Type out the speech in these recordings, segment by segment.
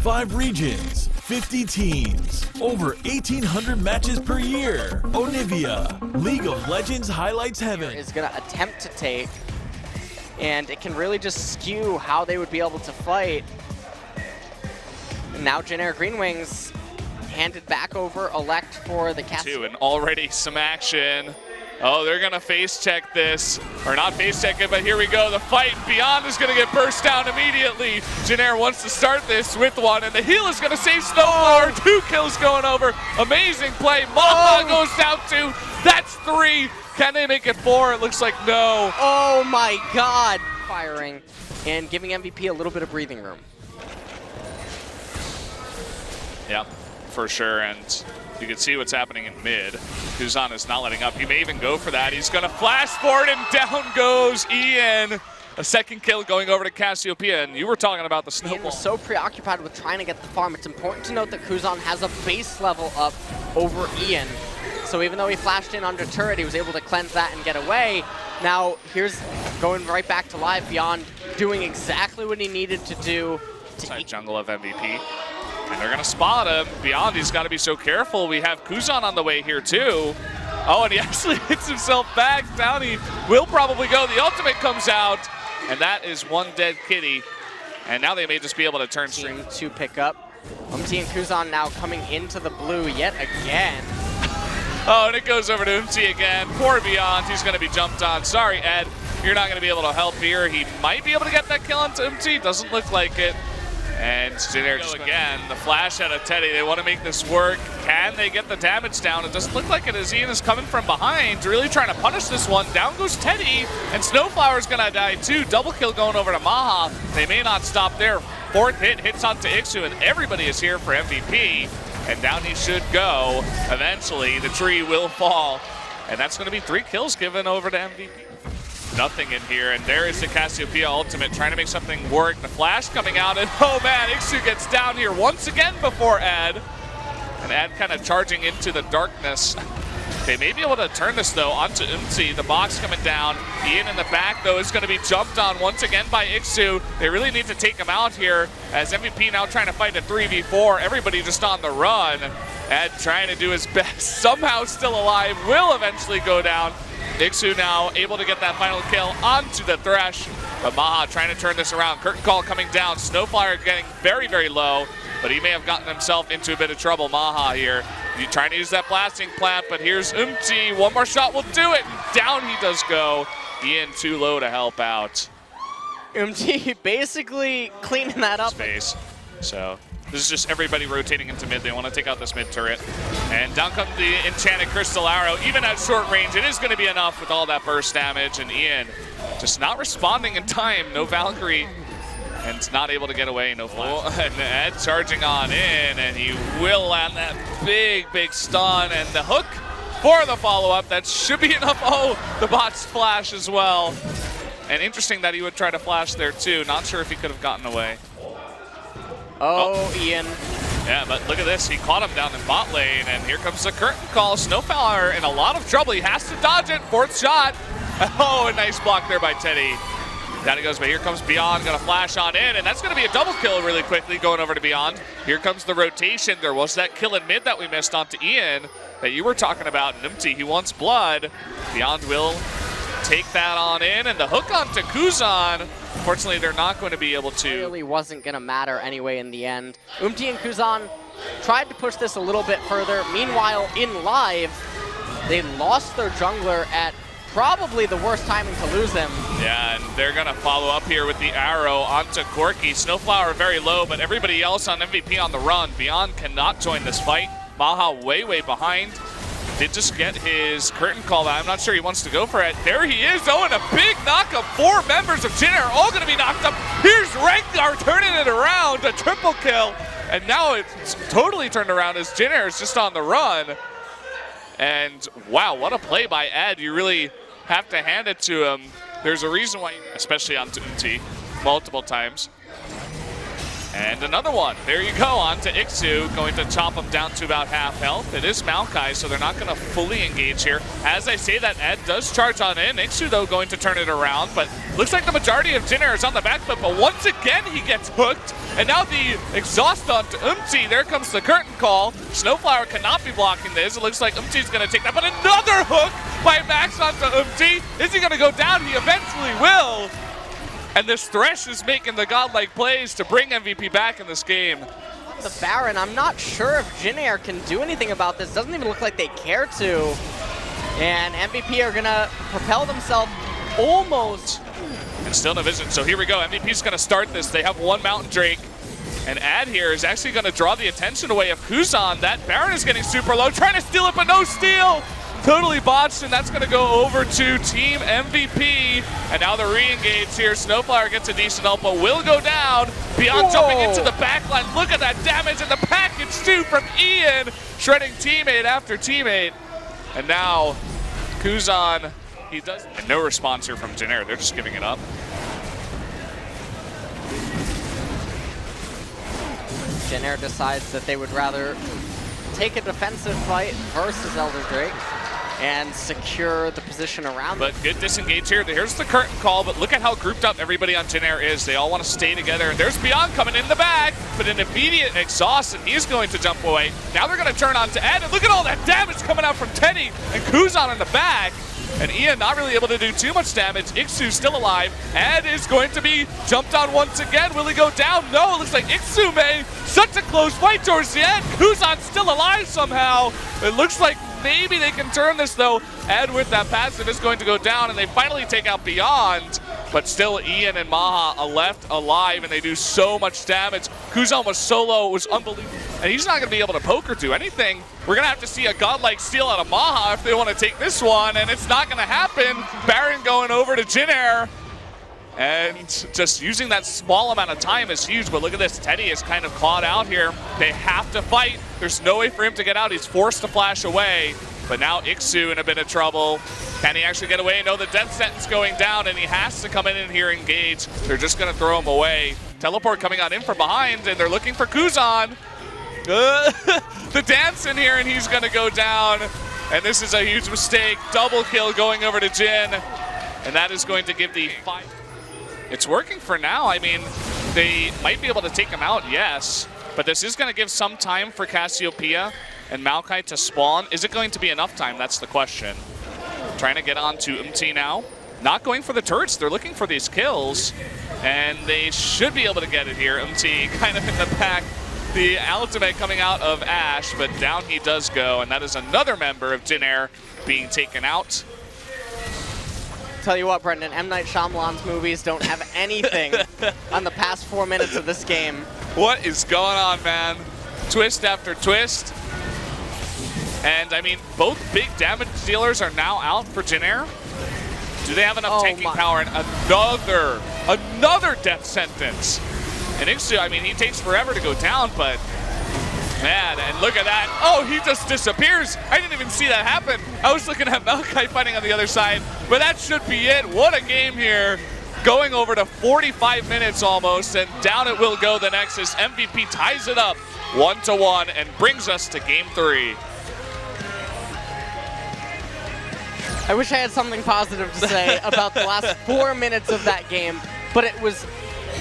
5 regions, 50 teams, over 1,800 matches per year. Onivia, League of Legends highlights heaven. Is going to attempt to take, and it can really just skew how they would be able to fight. And now Generic Green Wings handed back over elect for the Cassie. And already some action. Oh, they're gonna face check this, or not face check it, but here we go. The fight Beyond is gonna get burst down immediately. Jenner wants to start this with one, and the heal is gonna save Snowflower. 2 kills going over. Amazing play. Maha goes down 2. That's 3. Can they make it 4? It looks like no. Oh my God. Firing and giving MVP a little bit of breathing room. Yeah, for sure, and you can see what's happening in mid. Kuzan is not letting up. He may even go for that. He's gonna flash forward and down goes Ian. A second kill going over to Cassiopeia, and you were talking about the snowball. Ian was so preoccupied with trying to get the farm. It's important to note that Kuzan has a base level up over Ian. So even though he flashed in under turret, he was able to cleanse that and get away. Now here's going right back to live. Beyond doing exactly what he needed to do. Side jungle of MVP. And they're gonna spot him. Beyond, he's gotta be so careful. We have Kuzan on the way here too. Oh, and he actually hits himself back. Downey will probably go. The ultimate comes out, and that is one dead kitty. And now they may just be able to turn string. To pick up. Umti and Kuzan now coming into the blue yet again. Oh, and it goes over to Umti again. Poor Beyond, he's gonna be jumped on. Sorry, Ed, you're not gonna be able to help here. He might be able to get that kill onto Umti, doesn't look like it. And there just again, the flash out of Teddy. They want to make this work. Can they get the damage down? It doesn't look like it as Ian is coming from behind, really trying to punish this one. Down goes Teddy, and Snowflower's gonna die too. Double kill going over to Maha. They may not stop there. 4th hit hits onto Ixu, and everybody is here for MVP. And down he should go. Eventually, the tree will fall. And that's gonna be 3 kills given over to MVP. Nothing in here, and there is the Cassiopeia ultimate trying to make something work. The flash coming out, and oh man, Ixu gets down here once again before Ad. And Ad kind of charging into the darkness. They may be able to turn this though onto Umti. The box coming down. Ian in the back though is going to be jumped on once again by Ixu. They really need to take him out here as MVP now trying to fight a 3v4. Everybody just on the run. Ad trying to do his best. Somehow still alive. Will eventually go down. Ixu now able to get that final kill onto the Thresh. But Maha trying to turn this around. Curtain call coming down. Snowflyer getting very, very low. But he may have gotten himself into a bit of trouble. Maha here. He's trying to use that blasting plant. But here's Umti. One more shot will do it. And down he does go. Ian too low to help out. Umti basically cleaning that up. Space. So this is just everybody rotating into mid. They want to take out this mid turret. And down comes the Enchanted Crystal Arrow. Even at short range, it is going to be enough with all that burst damage. And Ian just not responding in time. No Valkyrie. And not able to get away. No flash. And Ed charging on in. And he will land that big, big stun. And the hook for the follow-up. That should be enough. Oh, the bot's flash as well. And interesting that he would try to flash there too. Not sure if he could have gotten away. Oh, Ian. Yeah, but look at this. He caught him down in bot lane, and here comes the curtain call. Snowflower in a lot of trouble. He has to dodge it. 4th shot. Oh, a nice block there by Teddy. Down he goes, but here comes Beyond. Going to flash on in, and that's going to be a double kill really quickly going over to Beyond. Here comes the rotation. There was that kill in mid that we missed onto Ian that you were talking about. Numti, he wants blood. Beyond will take that on in, and the hook onto Kuzan. Unfortunately, they're not going to be able to. It really wasn't going to matter anyway in the end. Umti and Kuzan tried to push this a little bit further. Meanwhile, in live, they lost their jungler at probably the worst timing to lose him. Yeah, and they're going to follow up here with the arrow onto Corky. Snowflower very low, but everybody else on MVP on the run. Beyond cannot join this fight. Maha way, way behind. Did just get his curtain call. I'm not sure he wants to go for it. There he is. Oh, and a big knockup. 4 members of Jin are all going to be knocked up. Here's Rengar turning it around. A triple kill. And now it's totally turned around as Jin is just on the run. And wow, what a play by Ed. You really have to hand it to him. There's a reason why, especially on Umti, multiple times. And another one. There you go, on to Ixu, going to chop him down to about half health. It is Maokai, so they're not going to fully engage here. As I say that, Ed does charge on in. Ixu, though, going to turn it around, but looks like the majority of Jin Air is on the back foot, but once again he gets hooked. And now the exhaust onto Umti. There comes the curtain call. Snowflower cannot be blocking this. It looks like Umti's going to take that, but another hook by Max onto Umti. Is he going to go down? He eventually will. And this Thresh is making the godlike plays to bring MVP back in this game. The Baron, I'm not sure if Jin Air can do anything about this. Doesn't even look like they care to. And MVP are gonna propel themselves almost. And still no vision, so here we go. MVP's gonna start this. They have one Mountain Drake. And Ad here is actually gonna draw the attention away of Kuzan. That Baron is getting super low, trying to steal it, but no steal. Totally botched, and that's going to go over to Team MVP. And now the re-engage here. Snowflower gets a decent ult, but will go down. Beyond jumping into the backline. Look at that damage and the package, too, from Ian. Shredding teammate after teammate. And now, Kuzan, he does. And no response here from Jin Air. They're just giving it up. Jin Air decides that they would rather take a defensive fight versus Elder Drake and secure the position around But good disengage here. Here's the curtain call, but look at how grouped up everybody on Jin Air is. They all want to stay together, and there's Beyond coming in the back, but an immediate exhaust, and he's going to jump away. Now they're going to turn on to Ed, and look at all that damage coming out from Teddy, and Kuzan in the back. And Ian not really able to do too much damage. Ixu still alive. Ed is going to be jumped on once again. Will he go down? No, it looks like Ixu may. Such a close fight towards the end. Kuzan's still alive somehow. It looks like maybe they can turn this though. Ed with that passive is going to go down, and they finally take out Beyond. But still Ian and Maha are left alive, and they do so much damage. Kuzan was solo, it was unbelievable. And he's not going to be able to poke or do anything. We're going to have to see a godlike steal out of Maha if they want to take this one, and it's not going to happen. Baron going over to Jin Air. And just using that small amount of time is huge, but look at this. Teddy is kind of clawed out here. They have to fight. There's no way for him to get out. He's forced to flash away. But now Ixu in a bit of trouble. Can he actually get away? No, the death sentence going down, and he has to come in here and engage. They're just going to throw him away. Teleport coming on in from behind, and they're looking for Kuzan. The dance in here, and he's going to go down. And this is a huge mistake. Double kill going over to Jin. And that is going to give the fight. It's working for now. I mean, they might be able to take him out, yes. But this is going to give some time for Cassiopeia and Maokai to spawn. Is it going to be enough time? That's the question. Trying to get on to Umti now. Not going for the turrets. They're looking for these kills. And they should be able to get it here. Umti kind of in the back. The ultimate coming out of Ash, but down he does go. And that is another member of Jin Air being taken out. Tell you what, Brendan, M. Night Shyamalan's movies don't have anything on the past 4 minutes of this game. What is going on, man? Twist after twist. And, I mean, both big damage dealers are now out for Jin Air. Do they have enough tanking power? And another death sentence. And Ixu, I mean, he takes forever to go down, but man, and look at that. Oh, he just disappears. I didn't even see that happen. I was looking at Maokai fighting on the other side, but that should be it. What a game here. Going over to 45 minutes almost, and down it will go the Nexus. MVP ties it up 1-1 and brings us to game 3. I wish I had something positive to say about the last 4 minutes of that game, but it was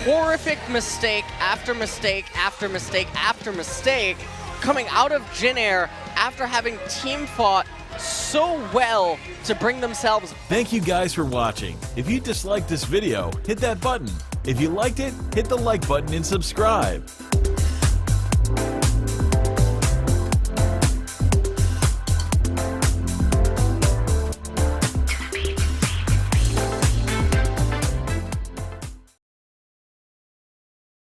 horrific mistake after mistake after mistake after mistake coming out of Jin Air after having team fought so well to bring themselves. Thank you guys for watching. If you disliked this video, hit that button. If you liked it, hit the like button and subscribe.